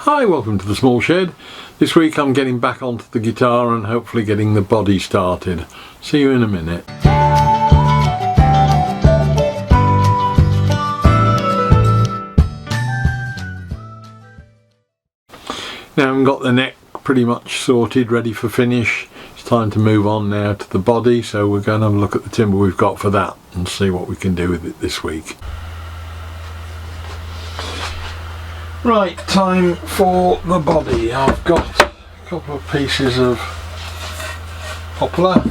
Hi, welcome to the small shed. This week I'm getting back onto the guitar and hopefully getting the body started. See you in a minute. Now I've got the neck pretty much sorted, ready for finish. It's time to move on now to the body, so we're going to have a look at the timber we've got for that and see what we can do with it this week. Right, time for the body. I've got a couple of pieces of poplar,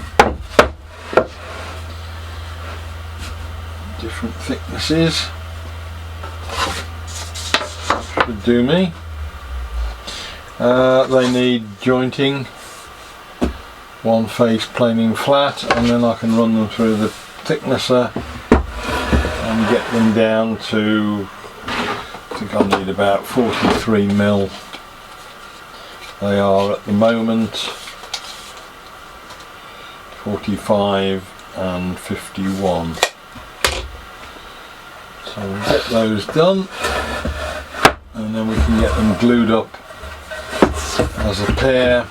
different thicknesses, should do me. They need jointing, one face planing flat, and then I can run them through the thicknesser and get them down to, I think I'll need about 43 mil. They are at the moment 45 and 51. So we'll get those done and then we can get them glued up as a pair.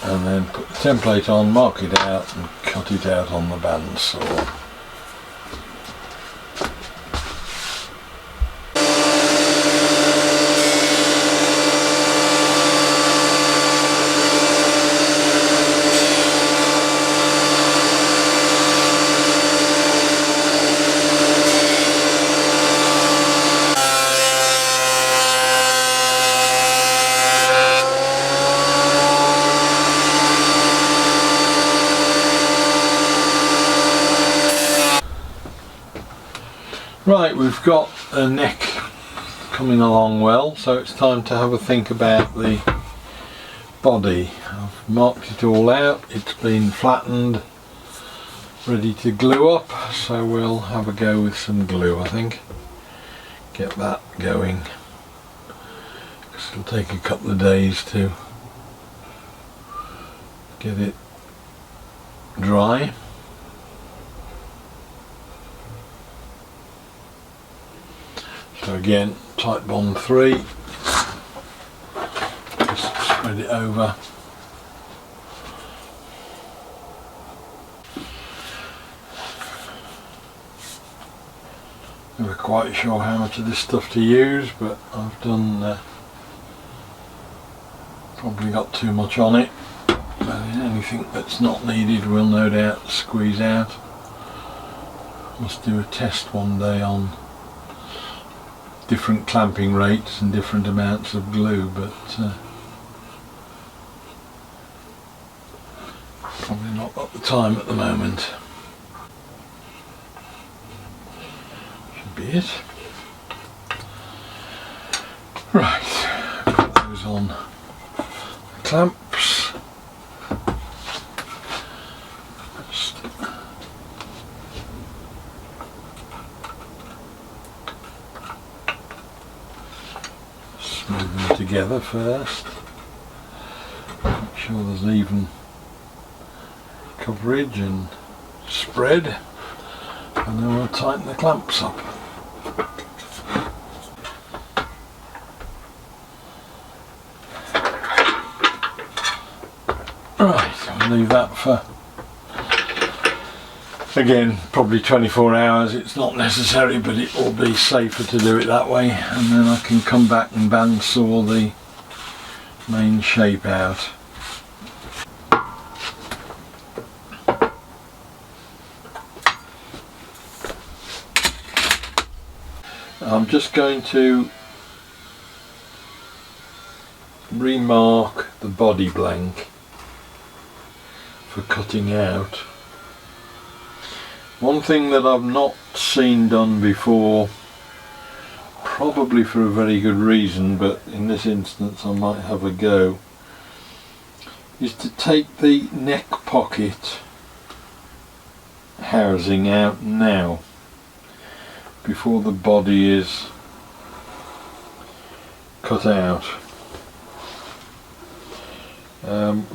And then put the template on, mark it out and cut it out on the bandsaw. Right, we've got the neck coming along well, so it's time to have a think about the body. I've marked it all out, it's been flattened, ready to glue up, so we'll have a go with some glue, I think. Get that going, because it'll take a couple of days to get it dry. So again, tight bond 3, just spread it over. Never quite sure how much of this stuff to use, but I've done probably got too much on it. But anything that's not needed will no doubt squeeze out. Must do a test one day on different clamping rates and different amounts of glue, but probably not got the time at the moment. Should be it. Right, put those on the clamps. Just smooth them together first, make sure there's even coverage and spread, and then we'll tighten the clamps up. Right, I'll leave that for, again, probably 24 hours. It's not necessary, but it will be safer to do it that way, and then I can come back and bandsaw the main shape out. I'm just going to remark the body blank for cutting out. One thing that I've not seen done before, probably for a very good reason, but in this instance I might have a go, is to take the neck pocket housing out now, before the body is cut out.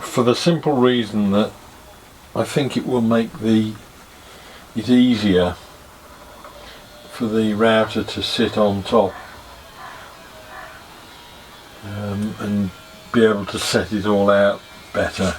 For the simple reason that I think it will make it easier for the router to sit on top and be able to set it all out better.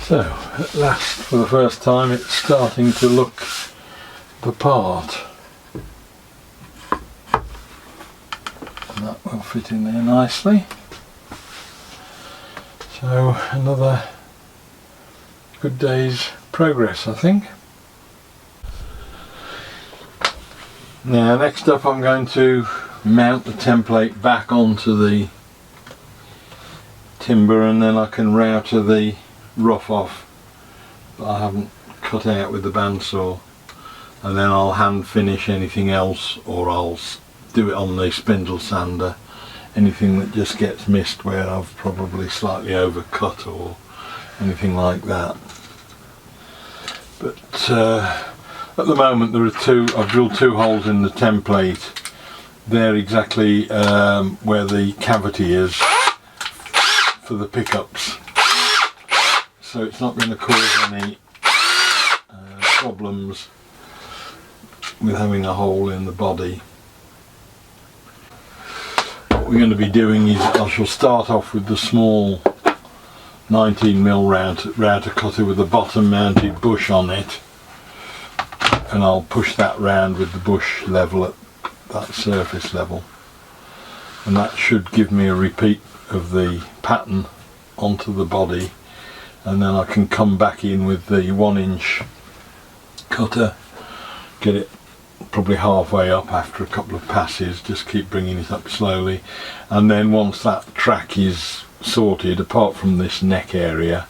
So, at last, for the first time, it's starting to look the part. And that will fit in there nicely. So, another good day's progress, I think. Now, next up I'm going to mount the template back onto the timber, and then I can router the rough off that I haven't cut out with the bandsaw, and then I'll hand finish anything else, or I'll do it on the spindle sander, anything that just gets missed where I've probably slightly overcut or anything like that. But at the moment there are I've drilled 2 holes in the template. They're exactly where the cavity is for the pickups, so it's not going to cause any problems with having a hole in the body. What we're going to be doing is I shall start off with the small 19mm router cutter with a bottom mounted bush on it, and I'll push that round with the bush level at that surface level, and that should give me a repeat of the pattern onto the body, and then I can come back in with the 1-inch cutter, get it probably halfway up after a couple of passes, just keep bringing it up slowly, and then once that track is sorted, apart from this neck area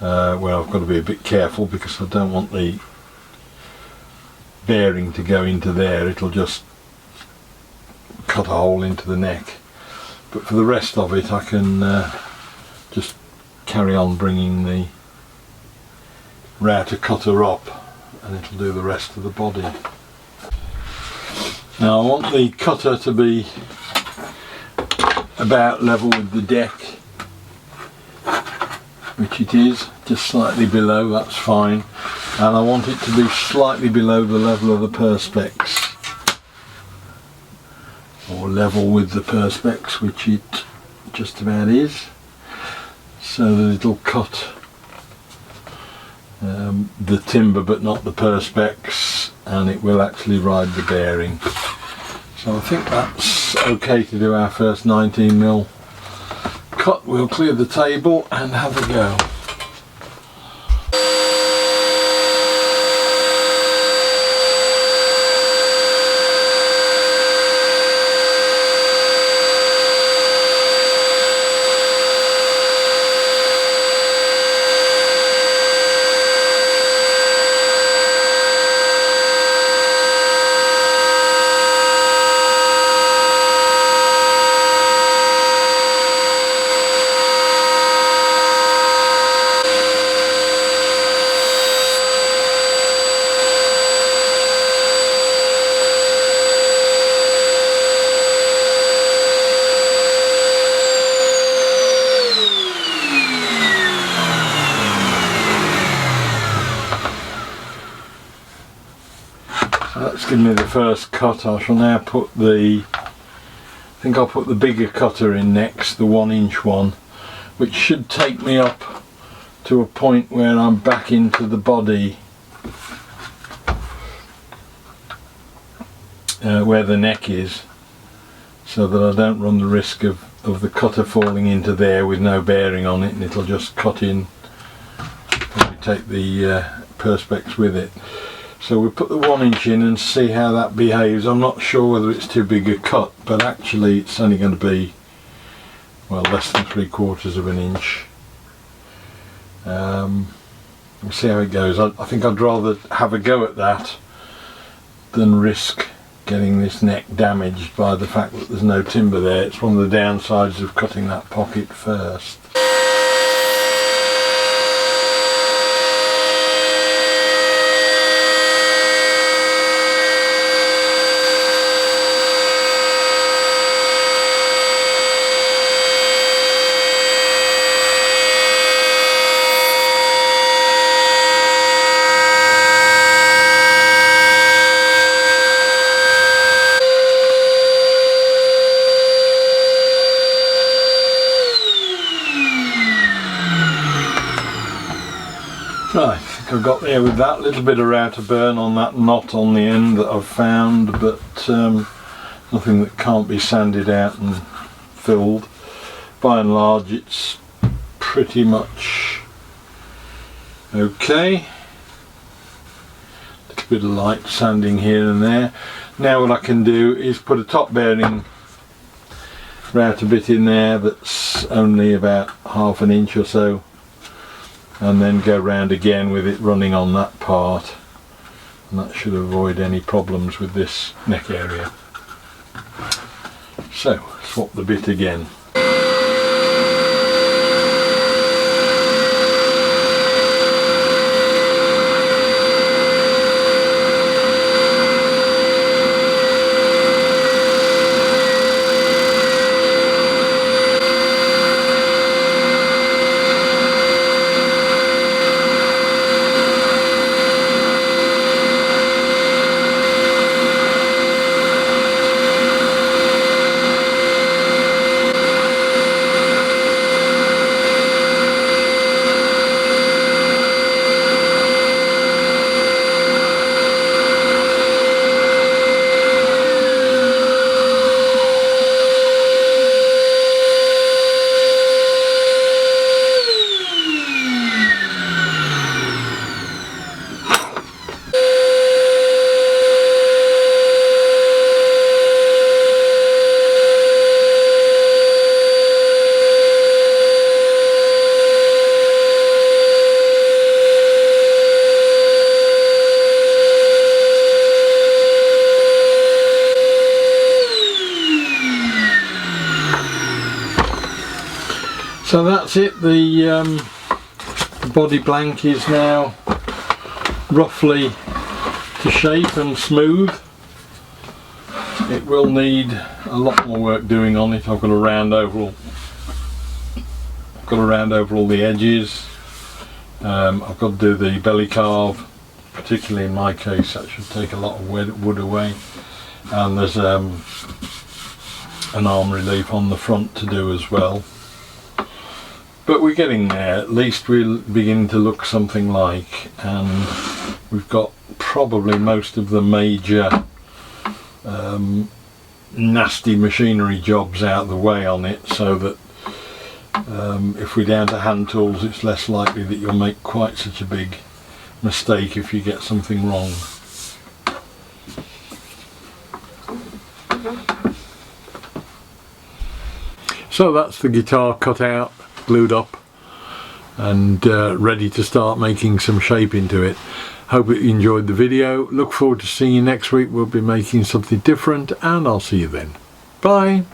where I've got to be a bit careful because I don't want the bearing to go into there, it'll just cut a hole into the neck, but for the rest of it I can just carry on bringing the router cutter up, and it'll do the rest of the body. Now I want the cutter to be about level with the deck, which it is, just slightly below, that's fine, and I want it to be slightly below the level of the perspex, or level with the perspex, which it just about is, so that it'll cut the timber but not the perspex, and it will actually ride the bearing. So I think that's okay to do our first 19mm cut. We'll clear the table and have a go. That's given me the first cut. I shall now put the think I'll put the bigger cutter in next, the 1-inch one, which should take me up to a point where I'm back into the body where the neck is, so that I don't run the risk of the cutter falling into there with no bearing on it, and it'll just cut in. Probably take the perspex with it. So we'll put the 1-inch in and see how that behaves. I'm not sure whether it's too big a cut, but actually it's only going to be, well, less than 3/4 of an inch. We'll see how it goes. I think I'd rather have a go at that than risk getting this neck damaged by the fact that there's no timber there. It's one of the downsides of cutting that pocket first. Right, I think I got there with that. Little bit of router burn on that knot on the end that I've found, but nothing that can't be sanded out and filled. By and large it's pretty much okay. A little bit of light sanding here and there. Now what I can do is put a top bearing router bit in there that's only about 1/2 inch or so, and then go round again with it running on that part, and that should avoid any problems with this neck area. So swap the bit again. So that's it. The body blank is now roughly to shape and smooth. It will need a lot more work doing on it. I've got to round over all the edges. I've got to do the belly carve, particularly in my case. That should take a lot of wood away, and there's an arm relief on the front to do as well. But we're getting there. At least we'll begin to look something like, and we've got probably most of the major nasty machinery jobs out of the way on it, so that if we're down to hand tools, it's less likely that you'll make quite such a big mistake if you get something wrong. So that's the guitar cut out, glued up, and ready to start making some shape into it. Hope you enjoyed the video. Look forward to seeing you next week. We'll be making something different, and I'll see you then. Bye.